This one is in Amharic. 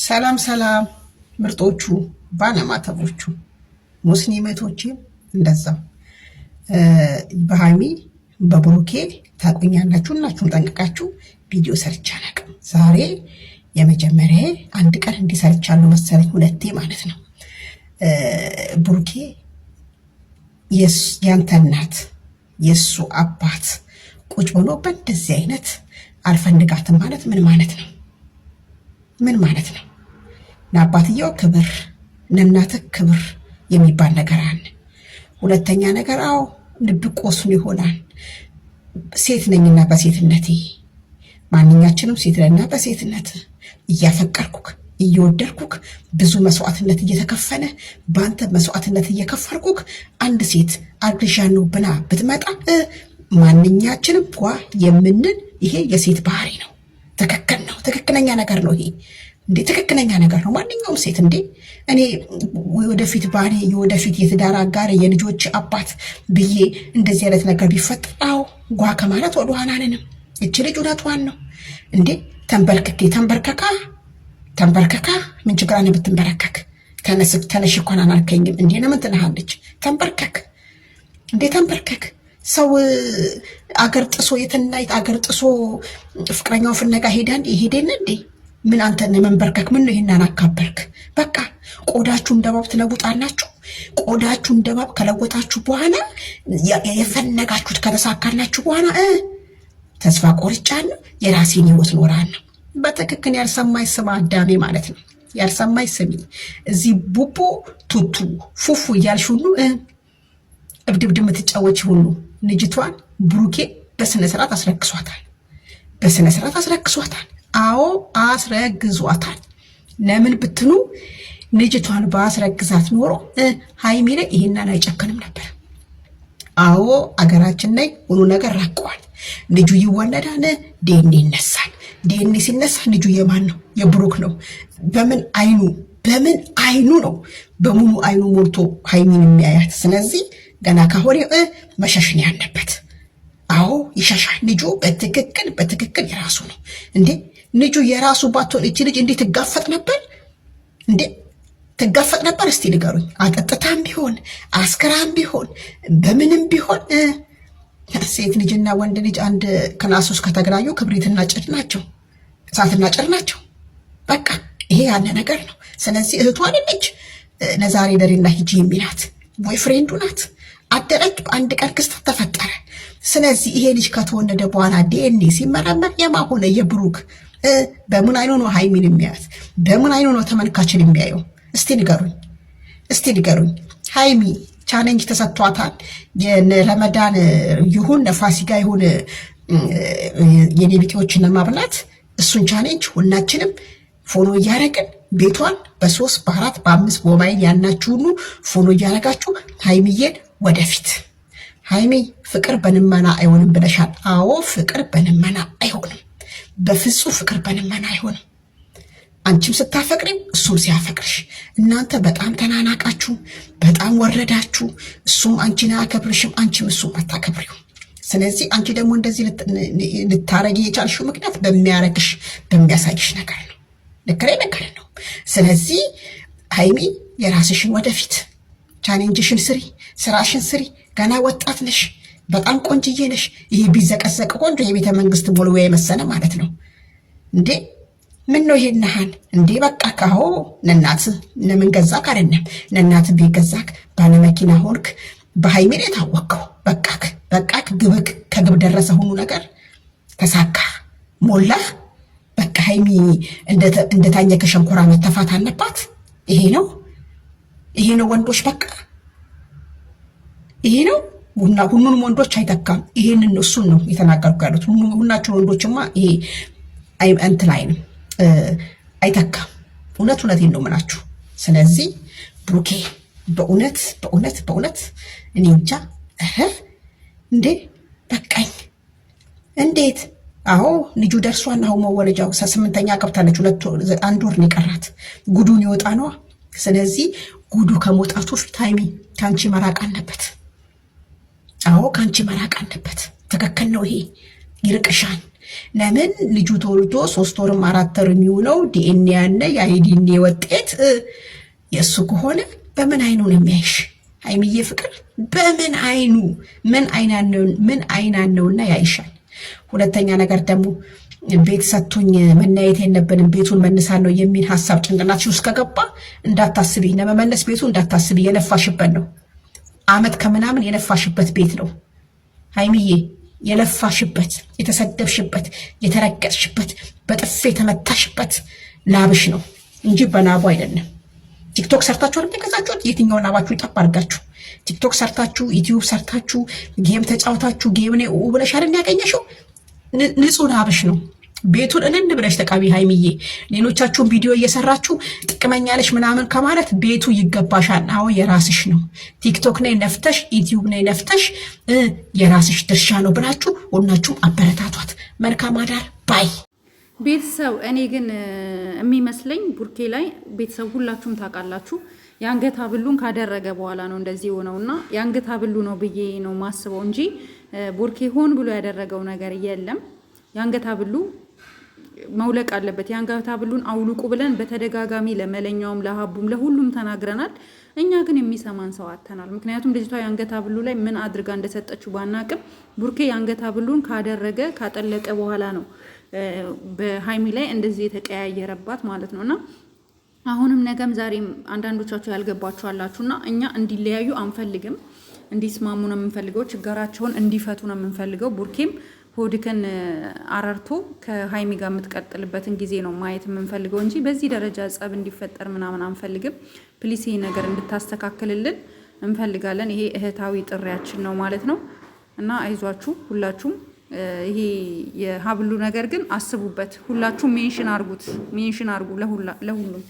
ሰላም ሰላም ምርጦቹ ባለማተቦቹ ሙስሊሞቶቼ እንደዛው በሃይሚ በብሩኬ ታቆኛላችሁ እናችሁን ጠንቅቃችሁ ቪዲዮ ሰርቻ አላውቅም። ዛሬ የመጀመሪያ አንድ ቀን እንዲሰርቻለሁ መሰለኝ ሁለቴ ማለት ነው። ብሩኬ ያንተ እናት የሱ አባት ቁጭ ብሎ በእንደዚህ አይነት አልፈልጋትም ማለት ምን ማለት ነው? ምን ማለት ነው? ለአባትየው ክብር ለእናትህ ክብር የሚባል ነገር አለ። ሁለተኛ ነገር ልብ ቆስሎ ይሆናል። ሴት ነኝና በሴትነቴ ማንኛችንም ሴት ነኝና በሴትነት እያፈቀርኩክ እየወደድኩክ ብዙ መስዋዕትነት እየተከፈለ በአንተ መስዋዕትነት እየከፈልኩክ አንድ ሴት አግዣለሁ ብላ ብትመጣ ማንኛችንም የምንል ይሄ የሴት ባህሪ ነው። ትክክል ነው። ትክክለኛ ነገር ነው። ይሄ እንዴ ትክክለኛ ነገር ነው። ማንኛውም ሴት እንዴ እኔ ወደፊት ባሌ የወደፊት የትዳር አጋር የልጆች አባት ብዬ እንደዚህ አይነት ነገር ቢፈጠር ከማለት ወደ ኋላ አለንም። እቺ ልጅ እውነቷን ነው እንዴ ተንበርከካ ምን ችግር አለ ብትንበረከክ? ተነሽ እንኳን አላልከኝም እንዴ ለምን ትልሃለች? ተንበርከክ እንዴ ተንበርከክ። ሰው አገር ጥሶ የትናይት አገር ጥሶ ፍቅረኛው ፍለጋ ሄደን እንዴ ምን አንተ መንበርከክ ምን ነው? ይሄን አካበርክ። በቃ ቆዳችሁ እንደባብ ትለውጣላችሁ። ቆዳችሁ እንደባብ ከለወጣችሁ በኋላ የፈለጋችሁት ከተሳካላችሁ በኋላ ተስፋ ቆርጫለሁ የራሴን ህይወት ኖራለሁ። በትክክል ያልሰማይ ስማ አዳሜ ማለት ነው። ያልሰማይ ስሚ። እዚህ ቡቡ ቱቱ ፉፉ እያልሽ ሁሉ እብድብድ የምትጫወች ሁሉ ልጅቷን ብሩኬ በስነ ስርዓት አስረግዟታል። በስነ ስርዓት አስረግዟታል። አስረግዟታል። ለምን ብትኑ ልጅቷን ባስረግዛት ኖሮ ሃይሚ ላይ ይሄንን አይጨክንም ነበር። አገራችን ላይ ሁሉ ነገር ራቀዋል። ልጁ ይወለዳል፣ ዲኤንኤ ይነሳል። ዲኤንኤ ሲነሳ ልጁ የማን ነው? የብሩክ ነው። በምን አይኑ ነው? በሙሉ አይኑ ሞልቶ ሃይሚን የሚያያት። ስለዚህ ገና ካሆነ መሸሽን ያለበት። ይሸሻል። ልጁ በትክክል የራሱ ነው እንዴ። ልጁ የራሱ ባትሆን እቺ ልጅ እንዴት ትጋፈጥ ነበር እንዴ? ትጋፈጥ ነበር? እስቲ ንገሩኝ። አጠጥታም ቢሆን አስከራም ቢሆን በምንም ቢሆን ሴት ልጅና ወንድ ልጅ አንድ ክላስ ውስጥ ከተገናኙ ክብሪትና ጭድ ናቸው፣ እሳትና ጭድ ናቸው። በቃ ይሄ ያለ ነገር ነው። ስለዚህ እህቷ ልጅ ለዛሬ ደሬና ሂጂ የሚላት ቦይ ፍሬንዱ ናት። አደረች። በአንድ ቀን ክስተት ተፈጠረ። ስለዚህ ይሄ ልጅ ከተወለደ በኋላ ዲኤንኤ ሲመረመር የማሆነ የብሩክ በምን አይኑ ነው ሃይሚን የሚያያት? በምን አይኑ ነው ተመልካችን የሚያየው? እስቲ ንገሩኝ። ሃይሚ ቻሌንጅ ተሰጥቷታል። የረመዳን ይሁን ለፋሲካ ይሁን የኔ ቢጤዎችን ለማብላት እሱን ቻሌንጅ ሁላችንም ፎሎ እያደረግን ቤቷን በ3 በ4 በ5 ሞባይል ያናችሁ ሁሉ ፎሎ እያደረጋችሁ ሃይሚዬን ወደፊት። ሃይሚ ፍቅር በልመና አይሆንም ብለሻል። ፍቅር በልመና አይሆንም። በፍጹም ፍቅር በልመና አይሆንም። አንቺም ስታፈቅሪም እሱም ሲያፈቅርሽ እናንተ በጣም ተናናቃችሁ፣ በጣም ወረዳችሁ። እሱም አንቺን አያከብርሽም፣ አንቺም እሱም አታከብሪው። ስለዚህ አንቺ ደግሞ እንደዚህ ልታረጊ የቻልሽው ምክንያት በሚያሳይሽ ነገር ነው። ነገር ነው። ስለዚህ ሃይሚ የራስሽን ወደፊት ቻሌንጅሽን ስሪ፣ ስራሽን ስሪ። ገና ወጣት ነሽ፣ በጣም ቆንጅዬ ነሽ። ይሄ ቢዘቀዘቅ ቆንጆ የቤተ መንግስት ሞልዌ የመሰለ ማለት ነው እንዴ። ምን ነው ይሄናሃል እንዴ? በቃ ለእናት ለምን ገዛክ? አይደለም ለእናት ቤት ገዛክ፣ ባለመኪና ሆንክ፣ በሃይሚ ላይ ታወቅከው። በቃክ ግብክ ከግብ ደረሰ። ሁሉ ነገር ተሳካ፣ ሞላህ። በቃ ሃይሚ እንደታኘከ ሸንኮራ መተፋት አለባት። ይሄ ነው ወንዶች። በቃ ይሄ ነው ሁሉንም ወንዶች አይተካም። ይሄንን እሱን ነው የተናገርኩ ያሉት። ሁላችሁ ወንዶችማ ይሄ እንትን አይንም አይተካም። እውነቴን ነው የምላችሁ። ስለዚህ ብሩኬ በእውነት እኔ እንጃ እንዴ በቃኝ። እንዴት ልጁ ደርሷል። መወለጃው 8ኛ ገብታለች። 1 ወር ነው የቀራት። ጉዱን ይወጣ ነዋ። ስለዚህ ጉዱ ከመውጣቱ ፊት ሃይሚ ካንቺ መራቅ አለበት። ከአንቺ መራቅ አለበት። ትክክል ነው ይሄ። ይርቅሻል። ለምን ልጁ ተወልዶ 3 ወርም 4 ወር የሚሆነው ዲኤንኤ ያለ የዲኤንኤ ውጤት የእሱ ከሆነ በምን አይኑ ነው የሚያይሽ? ሀይሚዬ ፍቅር በምን አይኑ ምን አይናነውና ያይሻል? ሁለተኛ ነገር ደግሞ ቤት ሰጥቶኝ መናየት የለብንም ቤቱን መንሳለሁ የሚል ሀሳብ ጭንቅላትሽ ውስጥ ከገባ እንዳታስቢ፣ ለመመለስ ቤቱ እንዳታስቢ። የለፋሽበት ነው። አመት ከምናምን የለፋሽበት ቤት ነው ሀይሚዬ። የለፋሽበት፣ የተሰደብሽበት፣ የተረገጥሽበት፣ በጥፌ የተመታሽበት ላብሽ ነው እንጂ በላቡ አይደለም። ቲክቶክ ሰርታችሁ አይደል ከዛችሁት? የትኛውን ላባችሁ ይጠብ አድርጋችሁ ቲክቶክ ሰርታችሁ ዩቲዩብ ሰርታችሁ ጌም ተጫውታችሁ ጌም ነው ብለሽ አይደል ያገኘሽው? ንጹህ ላብሽ ነው። ቤቱን እልል ብለሽ ተቃቢ ሀይሚዬ። ሌሎቻችሁን ቪዲዮ እየሰራችሁ ጥቅመኛ ነሽ ምናምን ከማለት ቤቱ ይገባሻል። አዎ የራስሽ ነው። ቲክቶክ ላይ ነፍተሽ ዩቲዩብ ላይ ነፍተሽ የራስሽ ድርሻ ነው ብላችሁ ሁላችሁም አበረታቷት። መልካም አዳር ባይ ቤተሰብ። እኔ ግን የሚመስለኝ ቡርኬ ላይ ቤተሰብ ሁላችሁም ታውቃላችሁ የአንገት ሐብሉን ካደረገ በኋላ ነው እንደዚህ የሆነውና የአንገት ሐብሉ ነው ብዬ ነው ማስበው እንጂ ቡርኬ ሆን ብሎ ያደረገው ነገር የለም። የአንገት ሐብሉ መውለቅ አለበት። የአንገት ሐብሉን አውልቁ ብለን በተደጋጋሚ ለመለኛውም ለሀቡም ለሁሉም ተናግረናል። እኛ ግን የሚሰማን ሰው አጥተናል። ምክንያቱም ልጅቷ የአንገት ሐብሉ ላይ ምን አድርጋ እንደሰጠችው ባናቅም ቡርኬ የአንገት ሐብሉን ካደረገ ካጠለቀ በኋላ ነው በሀይሚ ላይ እንደዚህ የተቀያየረባት ማለት ነውና አሁንም ነገም ዛሬም አንዳንዶቻችሁ ያልገባችሁ አላችሁና እኛ እንዲለያዩ አንፈልግም፣ እንዲስማሙ ነው የምንፈልገው። ችግራቸውን እንዲፈቱ ነው የምንፈልገው። ቡርኬም ሆድከን አረርቶ ከሀይሚ ጋር የምትቀጥልበትን ጊዜ ነው ማየት የምንፈልገው እንጂ በዚህ ደረጃ ጸብ እንዲፈጠር ምናምን አንፈልግም። ፕሊስ ይሄ ነገር እንድታስተካክልልን እንፈልጋለን። ይሄ እህታዊ ጥሪያችን ነው ማለት ነው እና አይዟችሁ ሁላችሁም። ይሄ የሀብሉ ነገር ግን አስቡበት። ሁላችሁም ሜንሽን አርጉ ለሁሉም